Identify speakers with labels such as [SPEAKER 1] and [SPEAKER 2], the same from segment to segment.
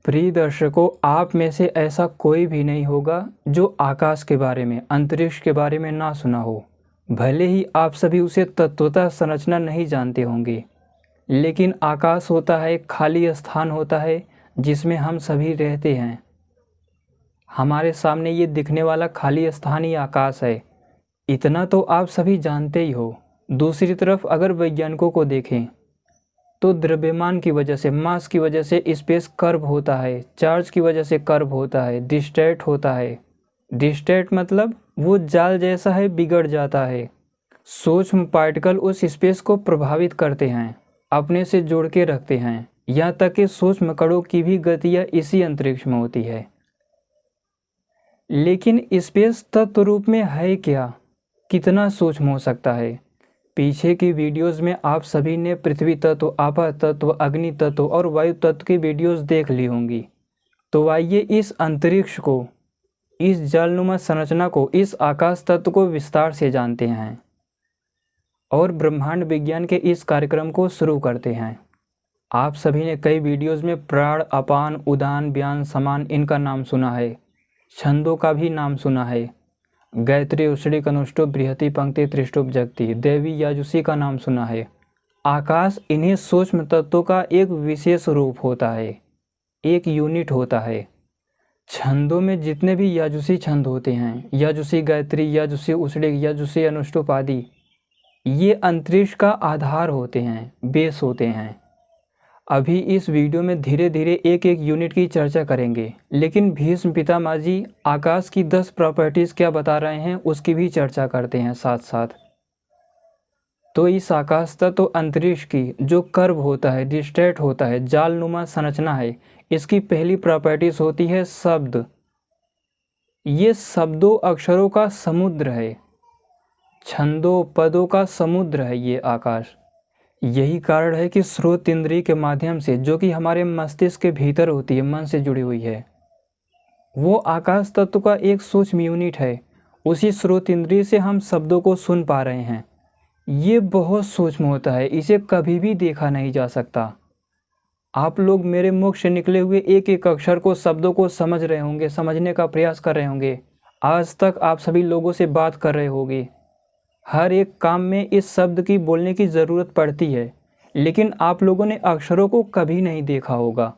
[SPEAKER 1] प्रिय दर्शकों, आप में से ऐसा कोई भी नहीं होगा जो आकाश के बारे में, अंतरिक्ष के बारे में ना सुना हो। भले ही आप सभी उसे तत्वतः संरचना नहीं जानते होंगे, लेकिन आकाश होता है एक खाली स्थान होता है जिसमें हम सभी रहते हैं। हमारे सामने ये दिखने वाला खाली स्थान ही आकाश है। इतना तो आप सभी जानते ही हो। दूसरी तरफ अगर वैज्ञानिकों को देखें तो द्रव्यमान की वजह से, मास की वजह से स्पेस कर्व होता है, चार्ज की वजह से कर्व होता है, डिस्टेट होता है। डिस्टेट मतलब वो जाल जैसा है, बिगड़ जाता है। सूक्ष्म पार्टिकल उस स्पेस को प्रभावित करते हैं, अपने से जोड़ के रखते हैं। यहाँ तक कि सूक्ष्म कणों की भी गतियाँ इसी अंतरिक्ष में होती है। लेकिन स्पेस तत्व रूप में है क्या? कितना सूक्ष्म हो सकता है? पीछे की वीडियोस में आप सभी ने पृथ्वी तत्व, आपा तत्व, अग्नि तत्व और वायु तत्व की वीडियोस देख ली होंगी। तो आइए इस अंतरिक्ष को, इस जलनुमा संरचना को, इस आकाश तत्व को विस्तार से जानते हैं और ब्रह्मांड विज्ञान के इस कार्यक्रम को शुरू करते हैं। आप सभी ने कई वीडियोस में प्राण, अपान, उदान, व्यान, समान इनका नाम सुना है। छंदों का भी नाम सुना है। गायत्री, उषड़ी, कनुष्टुप, बृहति, पंक्ति, त्रिष्टुप, जगति, देवी, याजुसी का नाम सुना है। आकाश इन्हीं सूक्ष्म तत्वों का एक विशेष रूप होता है, एक यूनिट होता है। छंदों में जितने भी याजुसी छंद होते हैं, याजुसी गायत्री, याजुसी उषड़ी, याजुसी अनुष्टुप आदि, ये अंतरिक्ष का आधार होते हैं, बेस होते हैं। अभी इस वीडियो में धीरे धीरे एक एक यूनिट की चर्चा करेंगे, लेकिन भीष्म पितामह जी आकाश की 10 प्रॉपर्टीज़ क्या बता रहे हैं उसकी भी चर्चा करते हैं साथ साथ। तो इस आकाश तत्व अंतरिक्ष की जो कर्व होता है, डिस्टेट होता है, जालनुमा संरचना है, इसकी पहली प्रॉपर्टीज़ होती है शब्द। ये शब्दों अक्षरों का समुद्र है, छंदों पदों का समुद्र है ये आकाश। यही कारण है कि श्रोत इंद्रिय के माध्यम से, जो कि हमारे मस्तिष्क के भीतर होती है, मन से जुड़ी हुई है, वो आकाश तत्व का एक सूक्ष्म यूनिट है। उसी श्रोत इंद्रिय से हम शब्दों को सुन पा रहे हैं। ये बहुत सूक्ष्म होता है, इसे कभी भी देखा नहीं जा सकता। आप लोग मेरे मुख से निकले हुए एक एक अक्षर को, शब्दों को समझ रहे होंगे, समझने का प्रयास कर रहे होंगे। आज तक आप सभी लोगों से बात कर रहे होंगे। हर एक काम में इस शब्द की बोलने की ज़रूरत पड़ती है, लेकिन आप लोगों ने अक्षरों को कभी नहीं देखा होगा।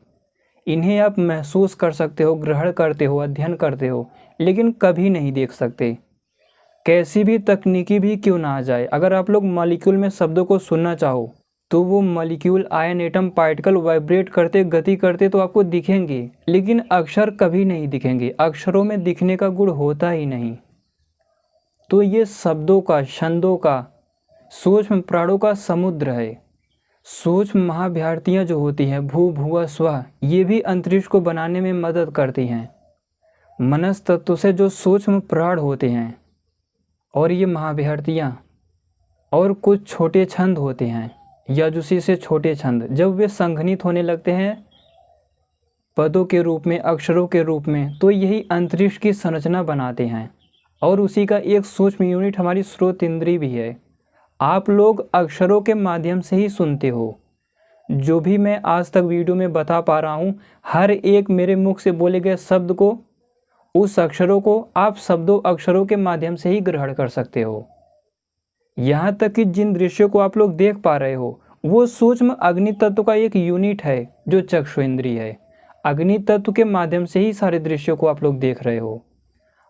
[SPEAKER 1] इन्हें आप महसूस कर सकते हो, ग्रहण करते हो, अध्ययन करते हो, लेकिन कभी नहीं देख सकते। कैसी भी तकनीकी भी क्यों ना आ जाए, अगर आप लोग मॉलिक्यूल में शब्दों को सुनना चाहो तो वो molecule, ion, atom, particle vibrate करते, गति करते तो आपको दिखेंगे, लेकिन अक्षर कभी नहीं दिखेंगे। अक्षरों में दिखने का गुण होता ही नहीं। तो ये शब्दों का, छंदों का, सूक्ष्म प्राणों का समुद्र है। सूक्ष्म महाभ्यार्तियाँ जो होती हैं, भू, भुवा, स्वः, ये भी अंतरिक्ष को बनाने में मदद करती हैं। मनस तत्व से जो सूक्ष्म प्राण होते हैं और ये महाभ्यार्तियाँ और कुछ छोटे छंद होते हैं, याजुसी से छोटे छंद, जब वे संघनित होने लगते हैं पदों के रूप में, अक्षरों के रूप में, तो यही अंतरिक्ष की संरचना बनाते हैं। और उसी का एक सूक्ष्म यूनिट हमारी श्रोत इंद्रिय भी है। आप लोग अक्षरों के माध्यम से ही सुनते हो। जो भी मैं आज तक वीडियो में बता पा रहा हूँ, हर एक मेरे मुख से बोले गए शब्द को, उस अक्षरों को आप शब्दों अक्षरों के माध्यम से ही ग्रहण कर सकते हो। यहाँ तक कि जिन दृश्यों को आप लोग देख पा रहे हो, वो सूक्ष्म अग्नि तत्व का एक यूनिट है जो चक्षु इंद्रिय है। अग्नि तत्व के माध्यम से ही सारे दृश्यों को आप लोग देख रहे हो।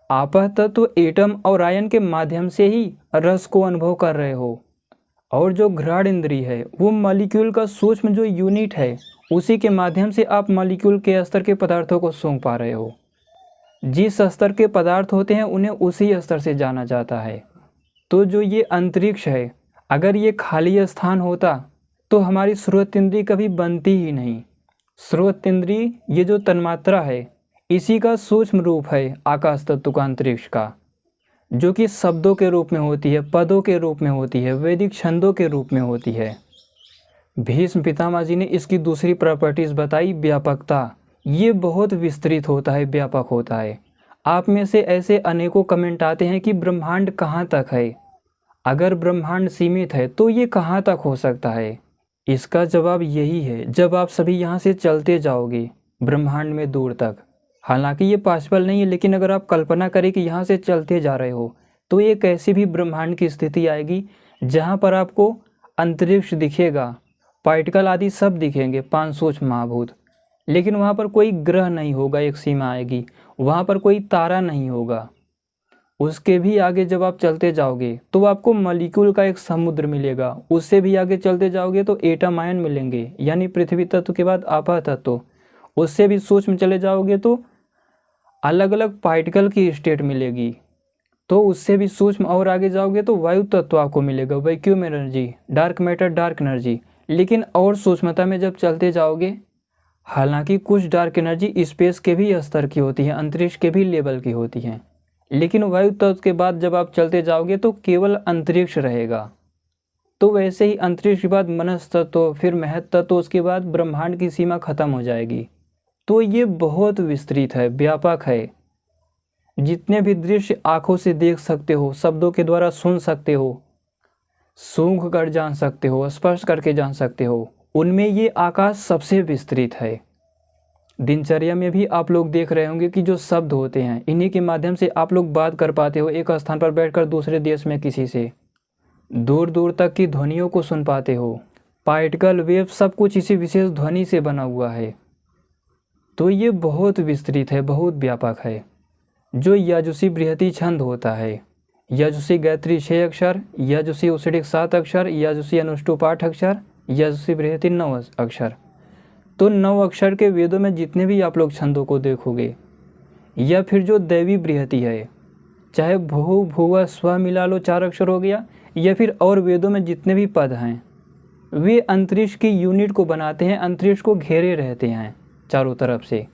[SPEAKER 1] आपः तत्व एटम और आयन के माध्यम से ही रस को अनुभव कर रहे हो। और जो घ्राण इंद्रिय है, वो मॉलिक्यूल का सूक्ष्म जो यूनिट है, उसी के माध्यम से आप मॉलिक्यूल के स्तर के पदार्थों को सूंघ पा रहे हो। जिस स्तर के पदार्थ होते हैं उन्हें उसी स्तर से जाना जाता है। तो जो ये अंतरिक्ष है, अगर ये खाली स्थान होता तो हमारी श्रोत इंद्रिय कभी बनती ही नहीं। श्रोत इंद्रिय, ये जो तन्मात्रा है, इसी का सूक्ष्म रूप है आकाश तत्व का, अंतरिक्ष का, जो कि शब्दों के रूप में होती है, पदों के रूप में होती है, वैदिक छंदों के रूप में होती है। भीष्म पितामह जी ने इसकी दूसरी प्रॉपर्टीज़ बताई, व्यापकता। ये बहुत विस्तृत होता है, व्यापक होता है। आप में से ऐसे अनेकों कमेंट आते हैं कि ब्रह्मांड कहाँ तक है। अगर ब्रह्मांड सीमित है तो ये कहाँ तक हो सकता है? इसका जवाब यही है, जब आप सभी यहाँ से चलते जाओगे ब्रह्मांड में दूर तक। हालांकि ये पॉसिबल नहीं है, लेकिन अगर आप कल्पना करें कि यहाँ से चलते जा रहे हो तो एक ऐसी भी ब्रह्मांड की स्थिति आएगी जहाँ पर आपको अंतरिक्ष दिखेगा, पार्टिकल आदि सब दिखेंगे, 500 महाभूत, लेकिन वहाँ पर कोई ग्रह नहीं होगा। एक सीमा आएगी, वहाँ पर कोई तारा नहीं होगा। उसके भी आगे जब आप चलते जाओगे तो आपको मॉलिक्यूल का एक समुद्र मिलेगा। उससे भी आगे चलते जाओगे तो एटम आयन मिलेंगे, यानी पृथ्वी तत्व के बाद आपा तत्व। उससे भी सूक्ष्म चले जाओगे तो अलग अलग पार्टिकल की स्टेट मिलेगी। तो उससे भी सूक्ष्म और आगे जाओगे तो वायु तत्व आपको मिलेगा, vacuum energy, dark matter, dark energy. लेकिन और सूक्ष्मता में जब चलते जाओगे, हालांकि कुछ डार्क एनर्जी स्पेस के भी स्तर की होती है, अंतरिक्ष के भी लेवल की होती हैं, लेकिन वायु तत्व के बाद जब आप चलते जाओगे तो केवल अंतरिक्ष रहेगा। तो वैसे ही अंतरिक्ष के बाद मनस तत्व, फिर महत तत्व, उसके बाद ब्रह्मांड की सीमा खत्म हो जाएगी। तो ये बहुत विस्तृत है, व्यापक है। जितने भी दृश्य आंखों से देख सकते हो, शब्दों के द्वारा सुन सकते हो, सूंघ कर जान सकते हो, स्पर्श करके जान सकते हो, उनमें ये आकाश सबसे विस्तृत है। दिनचर्या में भी आप लोग देख रहे होंगे कि जो शब्द होते हैं, इन्हीं के माध्यम से आप लोग बात कर पाते हो। एक स्थान पर बैठकर दूसरे देश में किसी से दूर दूर तक की ध्वनियों को सुन पाते हो। पार्टिकल, वेव, सब कुछ इसी विशेष ध्वनि से बना हुआ है। तो ये बहुत विस्तृत है, बहुत व्यापक है। जो यजुषी बृहति छंद होता है, यजुषी गायत्री 6 अक्षर, यजुषी उषडिक 7 अक्षर, यजुषी अनुष्टुप 8 अक्षर, यजुषी बृहति 9 अक्षर। तो 9 अक्षर के वेदों में जितने भी आप लोग छंदों को देखोगे, या फिर जो दैवी बृहति है, चाहे भू, भुव, स्व मिला लो, 4 अक्षर हो गया, या फिर और वेदों में जितने भी पद हैं, वे अंतरिक्ष की यूनिट को बनाते हैं, अंतरिक्ष को घेरे रहते हैं चारों तरफ से।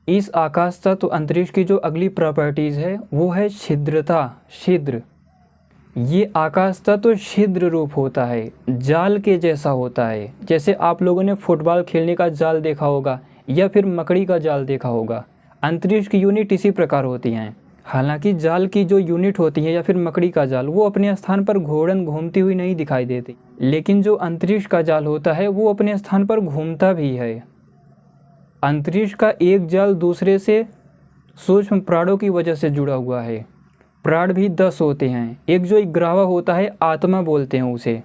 [SPEAKER 1] इस आकाश तत्व अंतरिक्ष की जो अगली प्रॉपर्टीज़ है वो है छिद्रता, छिद्र। ये आकाश तत्व छिद्र रूप होता है, जाल के जैसा होता है। जैसे आप लोगों ने फुटबॉल खेलने का जाल देखा होगा या फिर मकड़ी का जाल देखा होगा, अंतरिक्ष की यूनिट इसी प्रकार होती हैं। हालांकि जाल की जो यूनिट होती है या फिर मकड़ी का जाल, वो अपने स्थान पर घोड़न घूमती हुई नहीं दिखाई देती, लेकिन जो अंतरिक्ष का जाल होता है वो अपने स्थान पर घूमता भी है। अंतरिक्ष का एक जाल दूसरे से सूक्ष्म प्राणों की वजह से जुड़ा हुआ है। प्राण भी 10 होते हैं। एक जो ग्रावा होता है, आत्मा बोलते हैं उसे।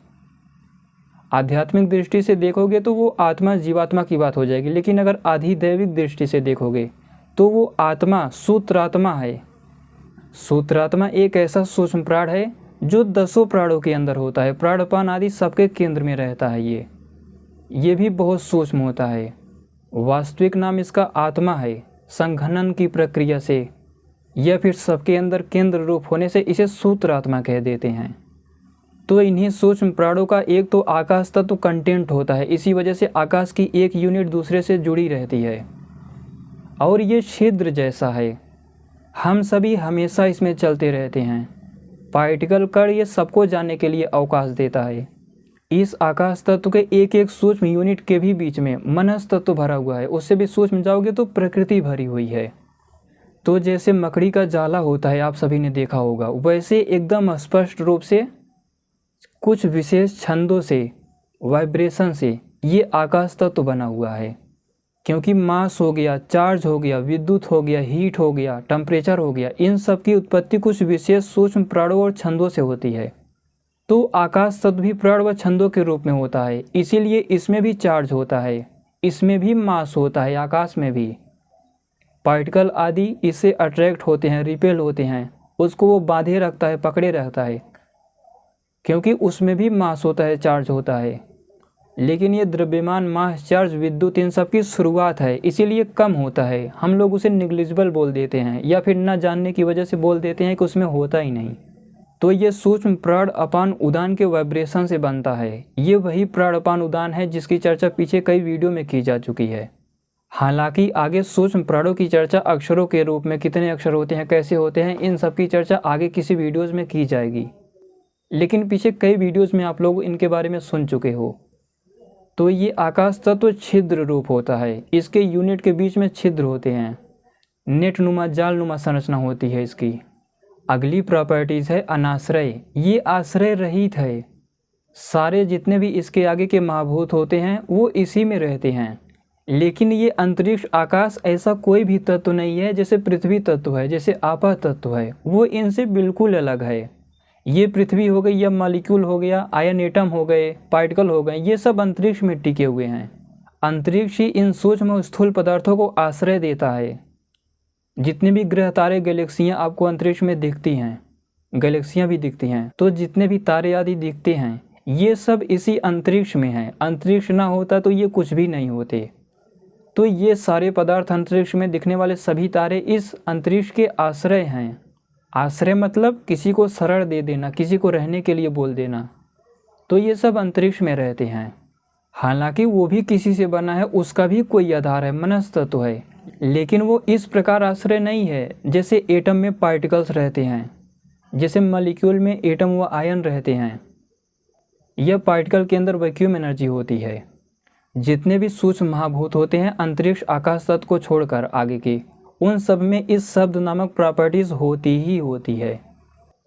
[SPEAKER 1] आध्यात्मिक दृष्टि से देखोगे तो वो आत्मा जीवात्मा की बात हो जाएगी, लेकिन अगर आधिदैविक दृष्टि से देखोगे तो वो आत्मा सूत्रात्मा है। सूत्रात्मा एक ऐसा सूक्ष्म प्राण है जो 10 प्राणों के अंदर होता है, प्राणपान आदि सबके केंद्र में रहता है। ये भी बहुत सूक्ष्म होता है। वास्तविक नाम इसका आत्मा है। संघनन की प्रक्रिया से या फिर सबके अंदर केंद्र रूप होने से इसे सूत्रात्मा कह देते हैं। तो इन्हीं सूक्ष्म प्राणों का एक तो आकाश तत्व कंटेंट होता है, इसी वजह से आकाश की एक यूनिट दूसरे से जुड़ी रहती है। और ये छिद्र जैसा है, हम सभी हमेशा इसमें चलते रहते हैं। पार्टिकल कण ये सबको जानने के लिए अवकाश देता है। इस आकाश तत्व के एक एक सूक्ष्म यूनिट के भी बीच में मनस तत्व भरा हुआ है। उससे भी सूक्ष्म जाओगे तो प्रकृति भरी हुई है। तो जैसे मकड़ी का जाला होता है, आप सभी ने देखा होगा, वैसे एकदम स्पष्ट रूप से कुछ विशेष छंदों से, वाइब्रेशन से ये आकाश तत्व बना हुआ है। क्योंकि मास हो गया, चार्ज हो गया, विद्युत हो गया, हीट हो गया, टेम्परेचर हो गया, इन सब की उत्पत्ति कुछ विशेष सूक्ष्म प्राणों और छंदों से होती है। तो आकाश तत्व भी प्राण व छंदों के रूप में होता है, इसीलिए इसमें भी चार्ज होता है, इसमें भी मास होता है। आकाश में भी पार्टिकल आदि इससे अट्रैक्ट होते हैं, रिपेल होते हैं, उसको वो बांधे रखता है, पकड़े रहता है, क्योंकि उसमें भी मास होता है, चार्ज होता है। लेकिन ये द्रव्यमान, मास, चार्ज, विद्युत, इन सब की शुरुआत है, इसीलिए कम होता है। हम लोग उसे निग्लिजिबल बोल देते हैं या फिर न जानने की वजह से बोल देते हैं कि उसमें होता ही नहीं। तो ये सूक्ष्म प्राण अपान उदान के वाइब्रेशन से बनता है। ये वही प्राण अपान उदान है जिसकी चर्चा पीछे कई वीडियो में की जा चुकी है। हालांकि आगे सूक्ष्म प्राणों की चर्चा अक्षरों के रूप में, कितने अक्षर होते हैं, कैसे होते हैं, इन सब की चर्चा आगे किसी वीडियोज़ में की जाएगी। लेकिन पीछे कई वीडियोज़ में आप लोग इनके बारे में सुन चुके हो। तो ये आकाश तत्व छिद्र रूप होता है। इसके यूनिट के बीच में छिद्र होते हैं, नेट नुमा, जाल नुमा संरचना होती है इसकी। अगली प्रॉपर्टीज़ है अनाश्रय। ये आश्रय रहित है। सारे जितने भी इसके आगे के महाभूत होते हैं वो इसी में रहते हैं। लेकिन ये अंतरिक्ष आकाश ऐसा कोई भी तत्व नहीं है जैसे पृथ्वी तत्व है, जैसे आपा तत्व है, वो इनसे बिल्कुल अलग है। ये पृथ्वी हो गई या मॉलिक्यूल हो गया, आयन एटम हो गए, पार्टिकल हो गए, ये सब अंतरिक्ष में टिके हुए हैं। अंतरिक्ष ही इन सूक्ष्म स्थूल पदार्थों को आश्रय देता है। जितने भी ग्रह तारे गैलेक्सियाँ आपको अंतरिक्ष में दिखती हैं, गैलेक्सियाँ भी दिखती हैं, तो जितने भी तारे आदि दिखते हैं ये सब इसी अंतरिक्ष में हैं। अंतरिक्ष ना होता तो ये कुछ भी नहीं होते। तो ये सारे पदार्थ अंतरिक्ष में दिखने वाले सभी तारे इस अंतरिक्ष के आश्रय हैं। आश्रय मतलब किसी को शरण दे देना, किसी को रहने के लिए बोल देना। तो ये सब अंतरिक्ष में रहते हैं। हालांकि वो भी किसी से बना है, उसका भी कोई आधार है, मनस्तत्व है, लेकिन वो इस प्रकार आश्रय नहीं है जैसे एटम में पार्टिकल्स रहते हैं, जैसे मॉलिक्यूल में एटम व आयन रहते हैं। यह पार्टिकल के अंदर वैक्यूम एनर्जी होती है। जितने भी सूक्ष्म महाभूत होते हैं अंतरिक्ष आकाश तत्व को छोड़कर आगे के, उन सब में इस शब्द नामक प्रॉपर्टीज़ होती ही होती है।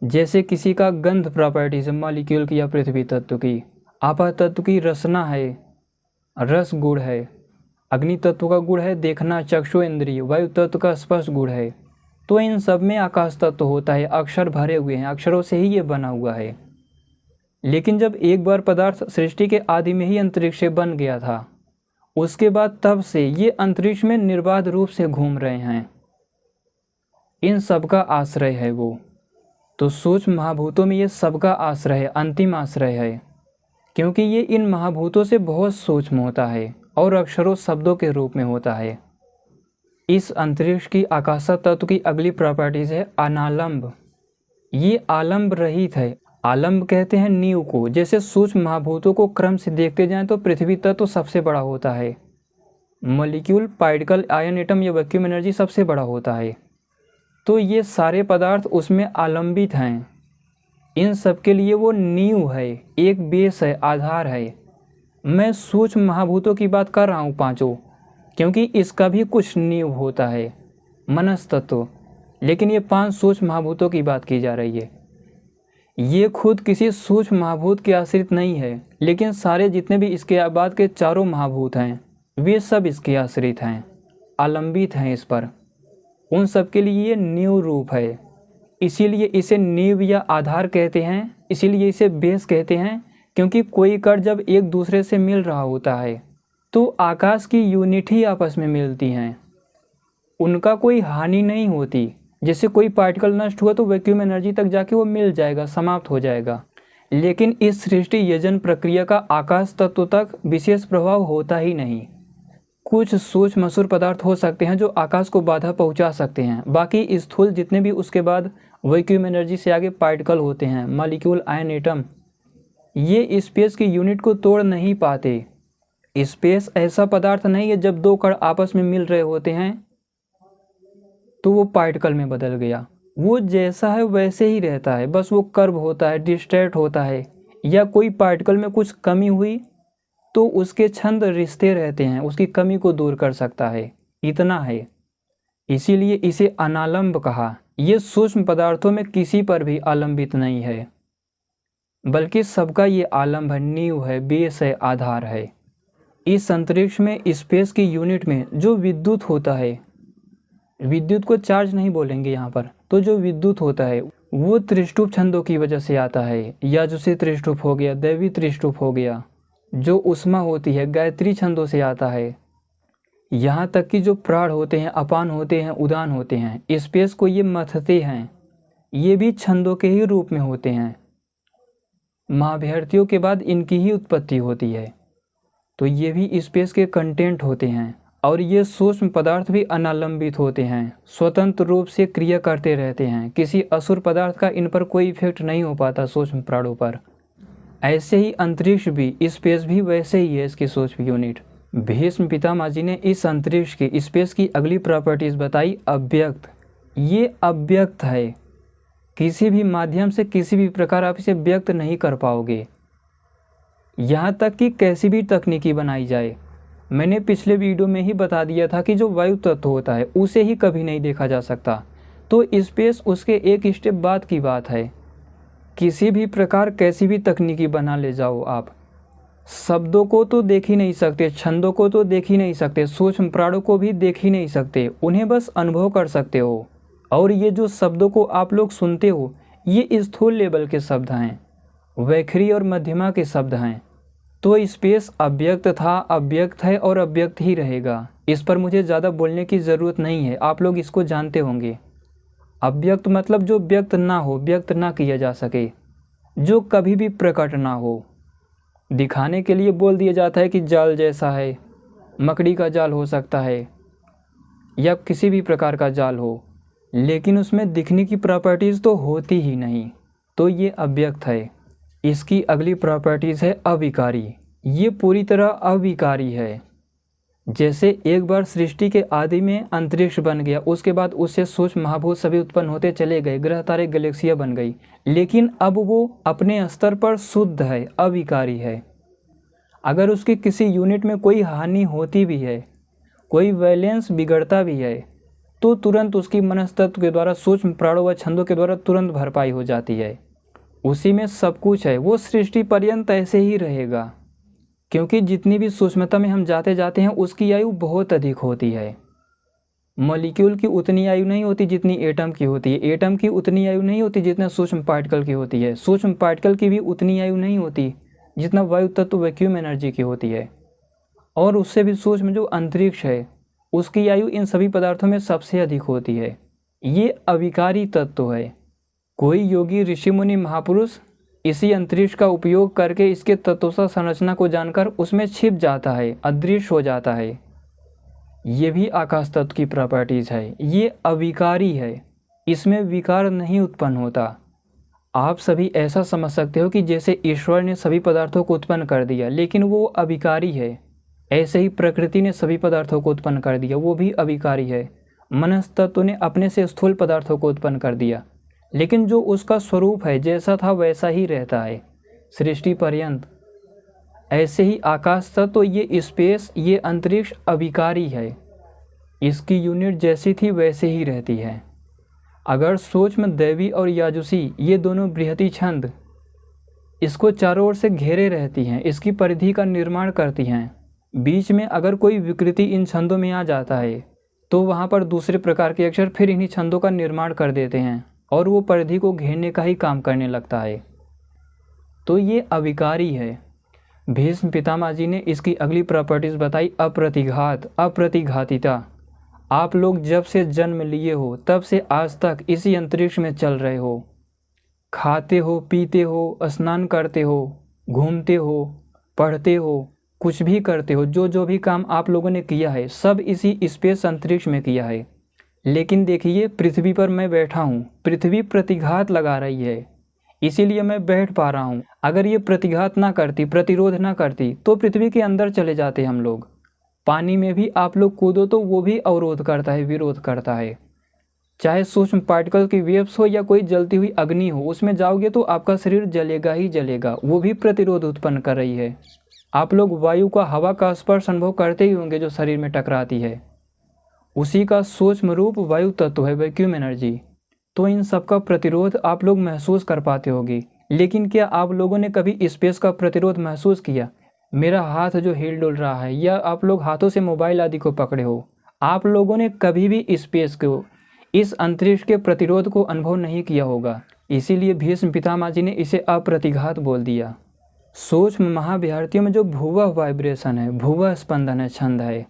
[SPEAKER 1] जैसे किसी का गंध प्रॉपर्टीज है मॉलिक्यूल की या पृथ्वी तत्व की, आपा तत्व की रसना है, रस गुण है, अग्नि तत्व का गुण है देखना चक्षु इंद्रिय, वायु तत्व का स्पर्श गुण है। तो इन सब में आकाश तत्व होता है, अक्षर भरे हुए हैं, अक्षरों से ही ये बना हुआ है। लेकिन जब एक बार पदार्थ सृष्टि के आदि में ही अंतरिक्ष से बन गया था, उसके बाद तब से ये अंतरिक्ष में निर्बाध रूप से घूम रहे हैं। इन सब का आश्रय है वो। तो सूक्ष्म महाभूतों में ये सबका आश्रय है, अंतिम आश्रय है, क्योंकि ये इन महाभूतों से बहुत सूक्ष्म होता है और अक्षरों शब्दों के रूप में होता है। इस अंतरिक्ष की आकाश तत्व की अगली प्रॉपर्टीज है अनालंब। ये आलंब रहित है। आलंब कहते हैं नींव को। जैसे सूक्ष्म महाभूतों को क्रम से देखते जाएं तो पृथ्वी तत्व सबसे बड़ा होता है, मॉलिक्यूल, पार्टिकल, आयन एटम या वैक्यूम एनर्जी सबसे बड़ा होता है। तो ये सारे पदार्थ उसमें आलंबित हैं। इन सब के लिए वो नींव है, एक बेस है, आधार है। मैं सूक्ष्म महाभूतों की बात कर रहा हूँ पांचों, क्योंकि इसका भी कुछ नींव होता है, मनस्तत्व। लेकिन ये 5 सूक्ष्म महाभूतों की बात की जा रही है। ये खुद किसी सूक्ष्म महाभूत के आश्रित नहीं है, लेकिन सारे जितने भी इसके बाद के चारों महाभूत हैं वे सब इसके आश्रित हैं, आलंबित हैं इस पर। उन सब के लिए ये नींव रूप है। इसीलिए इसे नींव या आधार कहते हैं, इसीलिए इसे बेस कहते हैं, क्योंकि कोई कण जब एक दूसरे से मिल रहा होता है तो आकाश की यूनिट ही आपस में मिलती हैं, उनका कोई हानि नहीं होती। जैसे कोई पार्टिकल नष्ट हुआ तो वैक्यूम एनर्जी तक जाके वो मिल जाएगा, समाप्त हो जाएगा। लेकिन इस सृष्टि यजन प्रक्रिया का आकाश तत्व तक विशेष प्रभाव होता ही नहीं। कुछ सूक्ष्म मसूर पदार्थ हो सकते हैं जो आकाश को बाधा पहुंचा सकते हैं, बाकी स्थूल जितने भी उसके बाद वैक्यूम एनर्जी से आगे पार्टिकल होते हैं, मॉलिक्यूल, आयन, एटम, ये स्पेस की यूनिट को तोड़ नहीं पाते। स्पेस ऐसा पदार्थ नहीं है जब 2 कण आपस में मिल रहे होते हैं तो वो पार्टिकल में बदल गया। वो जैसा है वैसे ही रहता है, बस वो कर्व होता है, डिस्ट्रैक्ट होता है, या कोई पार्टिकल में कुछ कमी हुई तो उसके छंद रिश्ते रहते हैं, उसकी कमी को दूर कर सकता है, इतना है। इसीलिए इसे अनालंब कहा। ये सूक्ष्म पदार्थों में किसी पर भी आलंबित नहीं है, बल्कि सबका ये आलंब है, नींव है, बेस है, आधार है। इस अंतरिक्ष में स्पेस की यूनिट में जो विद्युत होता है, विद्युत को चार्ज नहीं बोलेंगे यहाँ पर, तो जो विद्युत होता है वो त्रिष्टुप छंदों की वजह से आता है। याजुषी त्रिष्टुप हो गया, दैवी त्रिष्टुप हो गया। जो उष्मा होती है गायत्री छंदों से आता है। यहाँ तक कि जो प्राण होते हैं, अपान होते हैं, उदान होते हैं, स्पेस को ये मथते हैं, ये भी छंदों के ही रूप में होते हैं। महाभ्यर्थियों के बाद इनकी ही उत्पत्ति होती है, तो ये भी स्पेस के कंटेंट होते हैं। और ये सूक्ष्म पदार्थ भी अनालंबित होते हैं, स्वतंत्र रूप से क्रिया करते रहते हैं। किसी असुर पदार्थ का इन पर कोई इफेक्ट नहीं हो पाता सूक्ष्म प्राणों पर। ऐसे ही अंतरिक्ष भी, स्पेस भी वैसे ही है इसकी सूक्ष्म यूनिट। भीष्म पितामह जी ने इस अंतरिक्ष की, स्पेस की अगली प्रॉपर्टीज बताई, अव्यक्त। ये अव्यक्त है, किसी भी माध्यम से किसी भी प्रकार आप इसे व्यक्त नहीं कर पाओगे। यहाँ तक कि कैसी भी तकनीकी बनाई जाए, मैंने पिछले वीडियो में ही बता दिया था कि जो वायु तत्व होता है उसे ही कभी नहीं देखा जा सकता। तो स्पेस उसके एक स्टेप बाद की बात है। किसी भी प्रकार कैसी भी तकनीकी बना ले जाओ आप, शब्दों को तो देख ही नहीं सकते, छंदों को तो देख ही नहीं सकते, सूक्ष्म प्राणों को भी देख ही नहीं सकते, उन्हें बस अनुभव कर सकते हो। और ये जो शब्दों को आप लोग सुनते हो, ये स्थूल लेवल के शब्द हैं, वैखरी और मध्यमा के शब्द हैं। तो स्पेस अव्यक्त था, अव्यक्त है और अव्यक्त ही रहेगा। इस पर मुझे ज़्यादा बोलने की ज़रूरत नहीं है, आप लोग इसको जानते होंगे। अव्यक्त मतलब जो व्यक्त ना हो, व्यक्त ना किया जा सके, जो कभी भी प्रकट ना हो। दिखाने के लिए बोल दिया जाता है कि जाल जैसा है, मकड़ी का जाल हो सकता है या किसी भी प्रकार का जाल हो, लेकिन उसमें दिखने की प्रॉपर्टीज़ तो होती ही नहीं, तो ये अव्यक्त है। इसकी अगली प्रॉपर्टीज़ है अविकारी। ये पूरी तरह अविकारी है। जैसे एक बार सृष्टि के आदि में अंतरिक्ष बन गया, उसके बाद उससे सूक्ष्म महाभूत सभी उत्पन्न होते चले गए, ग्रह तारे गैलेक्सियाँ बन गई, लेकिन अब वो अपने स्तर पर शुद्ध है, अविकारी है। अगर उसकी किसी यूनिट में कोई हानि होती भी है, कोई बैलेंस बिगड़ता भी है, तो तुरंत उसकी मनस्तत्व के द्वारा, सूक्ष्म प्राणों व छंदों के द्वारा तुरंत भरपाई हो जाती है। उसी में सब कुछ है, वो सृष्टि पर्यंत ऐसे ही रहेगा, क्योंकि जितनी भी सूक्ष्मता में हम जाते जाते हैं उसकी आयु बहुत अधिक होती है। मॉलिक्यूल की उतनी आयु नहीं होती जितनी एटम की होती है, एटम की उतनी आयु नहीं होती जितना सूक्ष्म पार्टिकल की होती है, सूक्ष्म पार्टिकल की भी उतनी आयु नहीं होती जितना वायु तत्व वैक्यूम एनर्जी की होती है, और उससे भी सूक्ष्म जो अंतरिक्ष है उसकी आयु इन सभी पदार्थों में सबसे अधिक होती है। ये अविकारी तत्व है। कोई योगी, ऋषि मुनि, महापुरुष इसी अंतरिक्ष का उपयोग करके इसके तत्वों संरचना को जानकर उसमें छिप जाता है, अदृश्य हो जाता है। ये भी आकाश तत्व की प्रॉपर्टीज़ है। ये अविकारी है, इसमें विकार नहीं उत्पन्न होता। आप सभी ऐसा समझ सकते हो कि जैसे ईश्वर ने सभी पदार्थों को उत्पन्न कर दिया, लेकिन वो अविकारी है। ऐसे ही प्रकृति ने सभी पदार्थों को उत्पन्न कर दिया, वो भी अविकारी है। मनस्तत्व ने अपने से स्थूल पदार्थों को उत्पन्न कर दिया, लेकिन जो उसका स्वरूप है, जैसा था वैसा ही रहता है सृष्टि पर्यंत। ऐसे ही आकाश तत्व, ये स्पेस, ये अंतरिक्ष अविकारी है। इसकी यूनिट जैसी थी वैसे ही रहती है। अगर सूक्ष्म, दैवी और याजुसी, ये दोनों बृहति छंद इसको चारों ओर से घेरे रहती हैं, इसकी परिधि का निर्माण करती हैं, बीच में अगर कोई विकृति इन छंदों में आ जाता है तो वहाँ पर दूसरे प्रकार के अक्षर फिर इन्हीं छंदों का निर्माण कर देते हैं और वो परिधि को घेरने का ही काम करने लगता है। तो ये अविकारी है। भीष्म पितामह जी ने इसकी अगली प्रॉपर्टीज़ बताई, अप्रतिघात, अप्रतिघातिता। आप लोग जब से जन्म लिए हो तब से आज तक इसी अंतरिक्ष में चल रहे हो, खाते हो, पीते हो, स्नान करते हो, घूमते हो, पढ़ते हो, कुछ भी करते हो, जो भी काम आप लोगों ने किया है सब इसी स्पेस अंतरिक्ष में किया है। लेकिन देखिए, पृथ्वी पर मैं बैठा हूँ, पृथ्वी प्रतिघात लगा रही है, इसीलिए मैं बैठ पा रहा हूँ। अगर ये प्रतिघात ना करती, प्रतिरोध ना करती, तो पृथ्वी के अंदर चले जाते हम लोग। पानी में भी आप लोग कूदो तो वो भी अवरोध करता है, विरोध करता है। चाहे सूक्ष्म पार्टिकल की वेव्स हो या कोई जलती हुई अग्नि हो, उसमें जाओगे तो आपका शरीर जलेगा ही जलेगा, वो भी प्रतिरोध उत्पन्न कर रही है। आप लोग वायु का, हवा का स्पर्श अनुभव करते ही होंगे जो शरीर में टकराती है, उसी का सूक्ष्म रूप वायु तत्व है, वैक्यूम एनर्जी। तो इन सब का प्रतिरोध आप लोग महसूस कर पाते होंगे। लेकिन क्या आप लोगों ने कभी स्पेस का प्रतिरोध महसूस किया? मेरा हाथ जो हिल डुल रहा है, या आप लोग हाथों से मोबाइल आदि को पकड़े हो, आप लोगों ने कभी भी स्पेस को, इस अंतरिक्ष के प्रतिरोध को अनुभव नहीं किया होगा। इसीलिए भीष्म पितामह जी ने इसे अप्रतिघात बोल दिया। सूक्ष्म महाविहारतियों में जो भूवः वाइब्रेशन है, भूवः स्पंदन है, छंद है,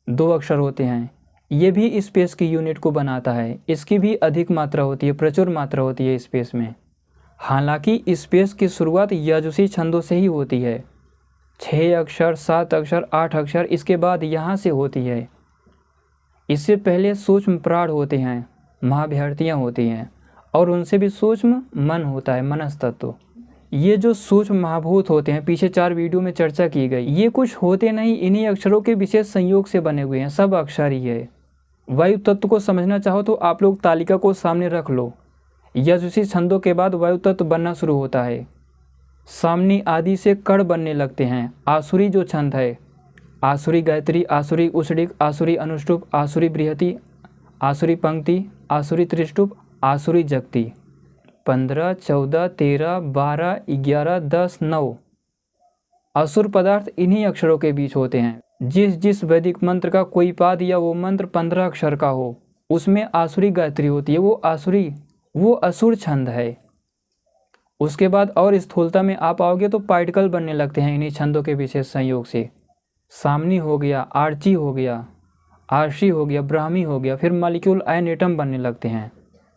[SPEAKER 1] 2 अक्षर होते हैं, ये भी स्पेस की यूनिट को बनाता है। इसकी भी अधिक मात्रा होती है, प्रचुर मात्रा होती है स्पेस में। हालांकि स्पेस की शुरुआत याजुसी छंदों से ही होती है, 6 अक्षर, 7 अक्षर, 8 अक्षर, इसके बाद यहाँ से होती है। इससे पहले सूक्ष्म प्राण होते हैं, महाविहारतियाँ होती हैं, और उनसे भी सूक्ष्म मन होता है, मनस्तत्व। ये जो सूक्ष्म महाभूत होते हैं, पीछे 4 वीडियो में चर्चा की गई, ये कुछ होते नहीं, इन्हीं अक्षरों के विशेष संयोग से बने हुए हैं, सब अक्षर ही है। वायु तत्व को समझना चाहो तो आप लोग तालिका को सामने रख लो। यजुसी छंदों के बाद वायु तत्व बनना शुरू होता है, सामनी आदि से कण बनने लगते हैं। आसुरी जो छंद है, आसुरी गायत्री, आसुरी उषडिक, आसुरी अनुष्टुप, आसुरी बृहति, आसुरी पंक्ति, आसुरी त्रिष्टुप, आसुरी जगती, 15, 14, 13, 12, 11, 10, 9, असुर पदार्थ इन्हीं अक्षरों के बीच होते हैं। जिस जिस वैदिक मंत्र का कोई पाद या वो मंत्र 15 अक्षर का हो उसमें आसुरी गायत्री होती है, वो असुर छंद है। उसके बाद और स्थूलता में आप आओगे तो पार्टिकल बनने लगते हैं इन्हीं छंदों के विशेष संयोग से। सामनी हो गया, आर्ची हो गया, आरशी हो गया, ब्राह्मी हो गया, फिर मालिक्यूल आयन एटम बनने लगते हैं।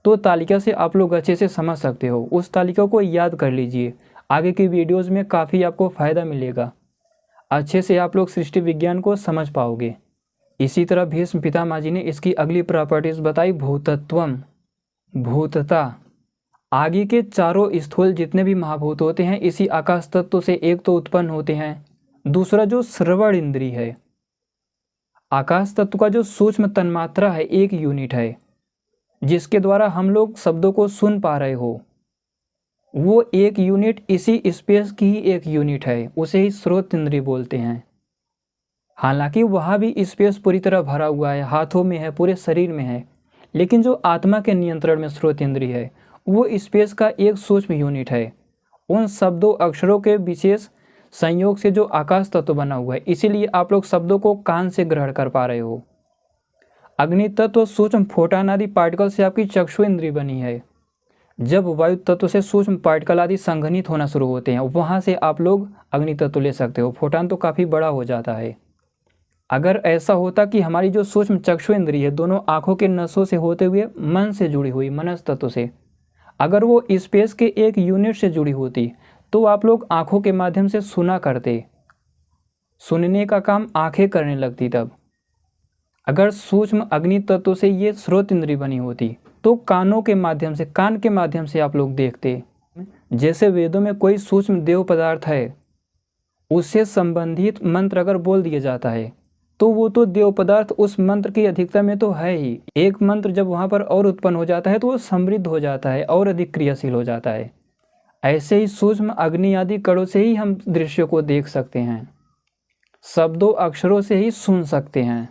[SPEAKER 1] तो तालिका से आप लोग अच्छे से समझ सकते हो, उस तालिका को याद कर लीजिए। आगे की वीडियोज़ में काफ़ी आपको फ़ायदा मिलेगा, अच्छे से आप लोग सृष्टि विज्ञान को समझ पाओगे। इसी तरह भीष्म पितामह जी ने इसकी अगली प्रॉपर्टीज़ बताई, भूतत्वम, भूतता। आगे के चारों स्थूल जितने भी महाभूत होते हैं इसी आकाश तत्व से एक तो उत्पन्न होते हैं, दूसरा जो श्रवण इंद्री है, आकाश तत्व का जो सूक्ष्म तन्मात्रा है, एक यूनिट है जिसके द्वारा हम लोग शब्दों को सुन पा रहे हो, वो एक यूनिट इसी स्पेस की ही एक यूनिट है, उसे ही स्रोत इंद्री बोलते हैं। हालांकि वहाँ भी स्पेस पूरी तरह भरा हुआ है, हाथों में है, पूरे शरीर में है, लेकिन जो आत्मा के नियंत्रण में स्रोत इंद्री है वो स्पेस का एक सूक्ष्म यूनिट है। उन शब्दों अक्षरों के विशेष संयोग से जो आकाश तत्व बना हुआ है, इसीलिए आप लोग शब्दों को कान से ग्रहण कर पा रहे हो। अग्नि तत्व सूक्ष्म फोटान आदि पार्टिकल से आपकी चक्षु इंद्री बनी है। जब वायु तत्व से सूक्ष्म पार्टिकल आदि संघनित होना शुरू होते हैं वहाँ से आप लोग अग्नि तत्व ले सकते हो। फोटान तो काफ़ी बड़ा हो जाता है। अगर ऐसा होता कि हमारी जो सूक्ष्म चक्षु इंद्री है दोनों आँखों के नसों से होते हुए मन से जुड़ी हुई, मनस तत्व से, अगर वो स्पेस के एक यूनिट से जुड़ी होती तो आप लोग आँखों के माध्यम से सुना करते, सुनने का काम आँखें करने लगती। तब अगर सूक्ष्म अग्नि तत्व से ये स्रोत इंद्री बनी होती तो कानों के माध्यम से, कान के माध्यम से आप लोग देखते। जैसे वेदों में कोई सूक्ष्म देव पदार्थ है उससे संबंधित मंत्र अगर बोल दिया जाता है तो वो तो देव पदार्थ उस मंत्र की अधिकता में तो है ही। एक मंत्र जब वहाँ पर और उत्पन्न हो जाता है तो वो समृद्ध हो जाता है और अधिक क्रियाशील हो जाता है। ऐसे ही सूक्ष्म अग्नि आदि कणों से ही हम दृश्यों को देख सकते हैं, शब्दों अक्षरों से ही सुन सकते हैं।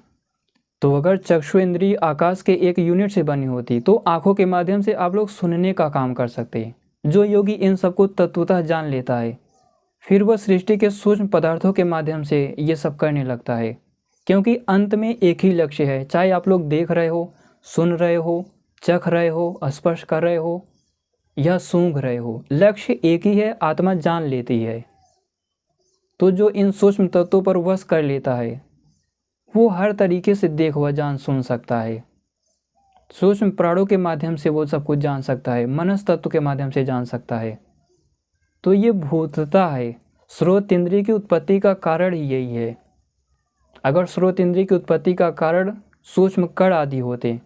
[SPEAKER 1] तो अगर चक्षु इंद्रिय आकाश के एक यूनिट से बनी होती तो आंखों के माध्यम से आप लोग सुनने का काम कर सकते। जो योगी इन सबको तत्वतः जान लेता है फिर वह सृष्टि के सूक्ष्म पदार्थों के माध्यम से ये सब करने लगता है, क्योंकि अंत में एक ही लक्ष्य है। चाहे आप लोग देख रहे हो, सुन रहे हो, चख रहे हो, स्पर्श कर रहे हो या सूंघ रहे हो, लक्ष्य एक ही है, आत्मा जान लेती है। तो जो इन सूक्ष्म तत्वों पर वश कर लेता है वो हर तरीके से देख व जान सुन सकता है। सूक्ष्म प्राणों के माध्यम से वो सब कुछ जान सकता है, मनस तत्व के माध्यम से जान सकता है। तो ये भूतता है। स्रोत इंद्रिय की उत्पत्ति का कारण ही यही है। अगर स्रोत इंद्रिय की उत्पत्ति का कारण सूक्ष्म कण आदि होते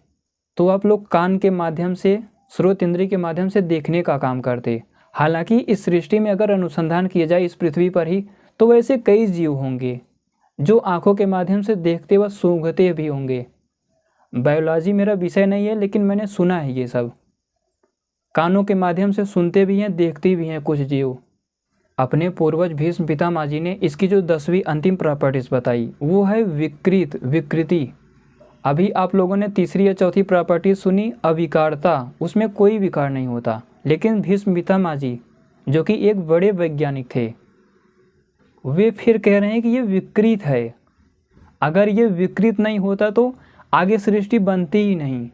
[SPEAKER 1] तो आप लोग कान के माध्यम से, स्रोत इंद्रिय के माध्यम से देखने का काम करते। हालांकि इस सृष्टि में अगर अनुसंधान किया जाए इस पृथ्वी पर ही तो वैसे कई जीव होंगे जो आंखों के माध्यम से देखते व सूंघते भी होंगे। बायोलॉजी मेरा विषय नहीं है लेकिन मैंने सुना है ये सब। कानों के माध्यम से सुनते भी हैं, देखते भी हैं कुछ जीव। अपने पूर्वज भीष्म पितामह जी ने इसकी जो 10वीं अंतिम प्रॉपर्टीज बताई वो है विकृति। अभी आप लोगों ने तीसरी या चौथी प्रॉपर्टी सुनी, अविकारता, उसमें कोई विकार नहीं होता। लेकिन भीष्म पितामह जी जो कि एक बड़े वैज्ञानिक थे वे फिर कह रहे हैं कि ये विकृत है। अगर ये विकृत नहीं होता तो आगे सृष्टि बनती ही नहीं।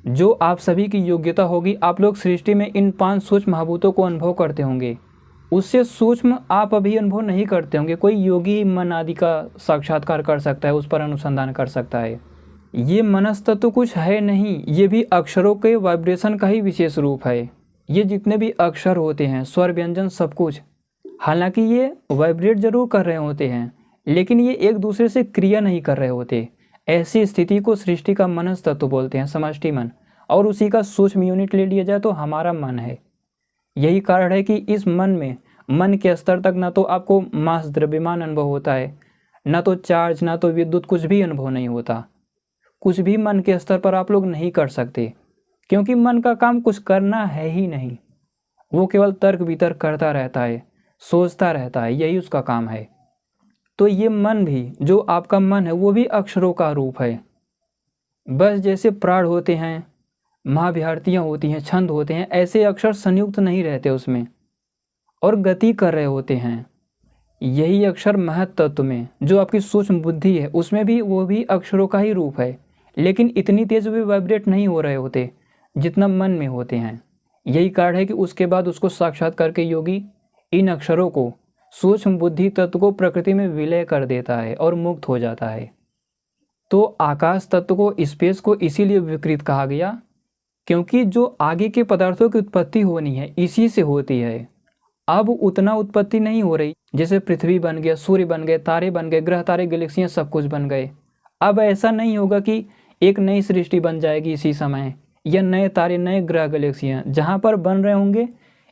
[SPEAKER 1] जो आप सभी की योग्यता होगी, आप लोग सृष्टि में इन 5 सूक्ष्म महाभूतों को अनुभव करते होंगे, उससे सूक्ष्म आप अभी अनुभव नहीं करते होंगे। कोई योगी मन आदि का साक्षात्कार कर सकता है, उस पर अनुसंधान कर सकता है। ये मनस्तत्व तो कुछ है नहीं, ये भी अक्षरों के वाइब्रेशन का ही विशेष रूप है। ये जितने भी अक्षर होते हैं, स्वर व्यंजन सब कुछ, हालांकि ये वाइब्रेट जरूर कर रहे होते हैं लेकिन ये एक दूसरे से क्रिया नहीं कर रहे होते। ऐसी स्थिति को सृष्टि का मनस तत्व बोलते हैं, समष्टि मन। और उसी का सूक्ष्म यूनिट ले लिया जाए तो हमारा मन है। यही कारण है कि इस मन में, मन के स्तर तक ना तो आपको मास द्रव्यमान अनुभव होता है, ना तो चार्ज, ना तो विद्युत, कुछ भी अनुभव नहीं होता। कुछ भी मन के स्तर पर आप लोग नहीं कर सकते, क्योंकि मन का काम कुछ करना है ही नहीं। वो केवल तर्क वितर्क करता रहता है, सोचता रहता है, यही उसका काम है। तो ये मन भी, जो आपका मन है, वो भी अक्षरों का रूप है। बस जैसे प्राण होते हैं, महाविहारतियाँ होती हैं, छंद होते हैं, ऐसे अक्षर संयुक्त नहीं रहते उसमें और गति कर रहे होते हैं। यही अक्षर महत तत्व में जो आपकी सूक्ष्म बुद्धि है उसमें भी वो भी अक्षरों का ही रूप है, लेकिन इतनी तेज वे वाइब्रेट नहीं हो रहे होते जितना मन में होते हैं। यही कारण है कि उसके बाद उसको साक्षात करके योगी इन अक्षरों को सूक्ष्म बुद्धि तत्व को प्रकृति में विलय कर देता है और मुक्त हो जाता है। तो आकाश तत्व को, स्पेस को इसीलिए विकृत कहा गया क्योंकि जो आगे के पदार्थों की उत्पत्ति होनी है इसी से होती है। अब उतना उत्पत्ति नहीं हो रही, जैसे पृथ्वी बन गया, सूर्य बन गए, तारे बन गए, ग्रह तारे गैलेक्सियाँ सब कुछ बन गए। अब ऐसा नहीं होगा कि एक नई सृष्टि बन जाएगी इसी समय, या नए तारे, नए ग्रह गैलेक्सियाँ जहाँ पर बन रहे होंगे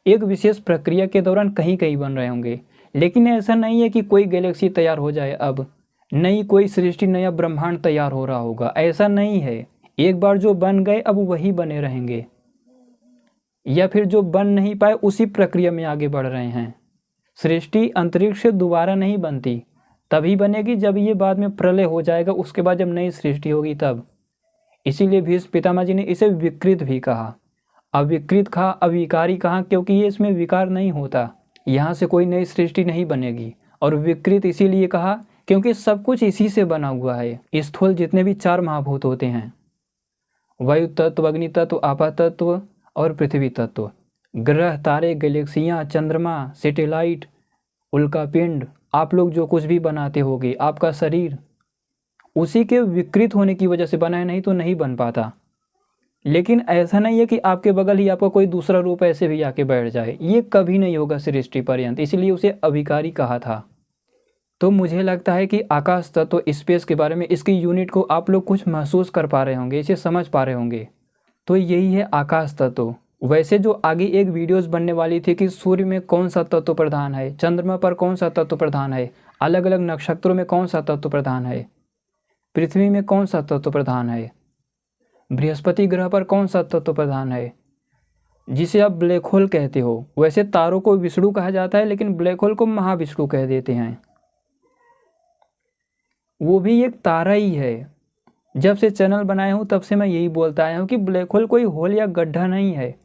[SPEAKER 1] एक विशेष प्रक्रिया के दौरान कहीं कहीं बन रहे होंगे। लेकिन ऐसा नहीं है कि कोई गैलेक्सी तैयार हो जाए, अब नई कोई सृष्टि, नया ब्रह्मांड तैयार हो रहा होगा, ऐसा नहीं है। एक बार जो बन गए अब वही बने रहेंगे, या फिर जो बन नहीं पाए उसी प्रक्रिया में आगे बढ़ रहे हैं। सृष्टि अंतरिक्ष से दोबारा नहीं बनती, तभी बनेगी जब ये बाद में प्रलय हो जाएगा, उसके बाद जब नई सृष्टि होगी तब। इसीलिए भीष्म पितामह जी ने इसे विकृत भी कहा, अविकृत कहा, अविकारी कहा, क्योंकि ये इसमें विकार नहीं होता, यहाँ से कोई नई सृष्टि नहीं बनेगी। और विकृत इसीलिए कहा क्योंकि सब कुछ इसी से बना हुआ है। स्थूल जितने भी 4 महाभूत होते हैं, वायु तत्व, अग्नि तत्व, आपा तत्व और पृथ्वी तत्व, ग्रह, तारे, गैलेक्सियाँ, चंद्रमा, सैटेलाइट, उल्कापिंड, आप लोग जो कुछ भी बनाते होगे, आपका शरीर उसी के विकृत होने की वजह से बना है, नहीं तो नहीं बन पाता। लेकिन ऐसा नहीं है कि आपके बगल ही आपका कोई दूसरा रूप ऐसे भी आके बैठ जाए, ये कभी नहीं होगा सृष्टि पर्यंत, इसलिए उसे अभिकारी कहा था। तो मुझे लगता है कि आकाश तत्व, स्पेस के बारे में, इसकी यूनिट को आप लोग कुछ महसूस कर पा रहे होंगे, इसे समझ पा रहे होंगे। तो यही है आकाश तत्व। वैसे जो आगे एक वीडियोस बनने वाली थी कि सूर्य में कौन सा तत्व प्रधान है, चंद्रमा पर कौन सा तत्व प्रधान है, अलग अलग नक्षत्रों में कौन सा तत्व प्रधान है, पृथ्वी में कौन सा तत्व प्रधान है, बृहस्पति ग्रह पर कौन सा तत्व प्रधान है, जिसे आप ब्लैक होल कहते हो। वैसे तारों को विष्णु कहा जाता है, लेकिन ब्लैक होल को महाविष्णु कह देते हैं। वो भी एक तारा ही है। जब से चैनल बनाया हूँ तब से मैं यही बोलता आया हूँ कि ब्लैक होल कोई होल या गड्ढा नहीं है,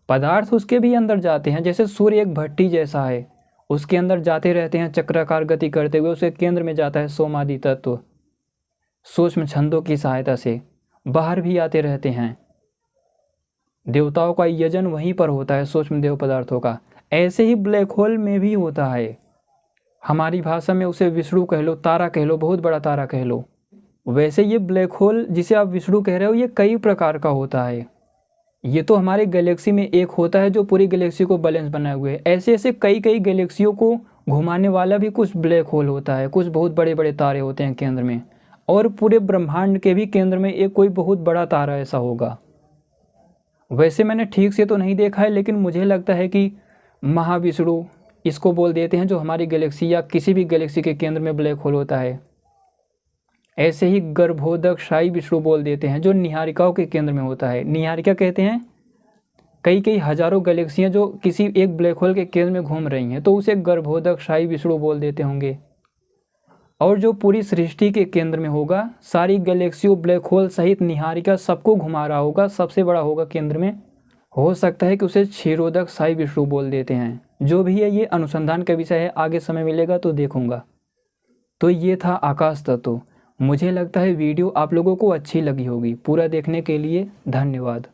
[SPEAKER 1] पदार्थ उसके भी अंदर जाते हैं। जैसे सूर्य एक भट्टी जैसा है, उसके अंदर जाते रहते हैं चक्राकार गति करते हुए, उसके केंद्र में जाता है सोमादि तत्व, सूक्ष्म छंदों की सहायता से बाहर भी आते रहते हैं। देवताओं का यजन वहीं पर होता है, सूक्ष्म देव पदार्थों का। ऐसे ही ब्लैक होल में भी होता है। हमारी भाषा में उसे विष्णु कह लो, तारा कह लो, बहुत बड़ा तारा कह लो। वैसे ये ब्लैक होल जिसे आप विष्णु कह रहे हो, ये कई प्रकार का होता है। ये तो हमारे गैलेक्सी में एक होता है जो पूरी गैलेक्सी को बैलेंस बनाए हुए है। ऐसे ऐसे कई कई गैलेक्सियों को घुमाने वाला भी कुछ ब्लैक होल होता है। कुछ बहुत बड़े बड़े तारे होते हैं केंद्र में, और पूरे ब्रह्मांड के भी केंद्र में एक कोई बहुत बड़ा तारा ऐसा होगा। वैसे मैंने ठीक से तो नहीं देखा है, लेकिन मुझे लगता है कि महाविष्णु इसको बोल देते हैं, जो हमारी गैलेक्सी या किसी भी गैलेक्सी के केंद्र में ब्लैक होल होता है। ऐसे ही गर्भोदक शाही विष्णु बोल देते हैं, जो निहारिकाओं के केंद्र में होता है। निहारिका कहते हैं कई कई हजारों गैलेक्सियां जो किसी एक ब्लैक होल के केंद्र में घूम रही हैं, तो उसे गर्भोदक शाही विष्णु बोल देते होंगे। और जो पूरी सृष्टि के केंद्र में होगा, सारी गैलेक्सियों, ब्लैक होल सहित निहारिका सबको घुमा रहा होगा, सबसे बड़ा होगा केंद्र में, हो सकता है कि उसे क्षीरोदक शाही विष्णु बोल देते हैं। जो भी है, ये अनुसंधान का विषय है, आगे समय मिलेगा तो देखूंगा। तो ये था आकाश तत्व। मुझे लगता है वीडियो आप लोगों को अच्छी लगी होगी। पूरा देखने के लिए धन्यवाद।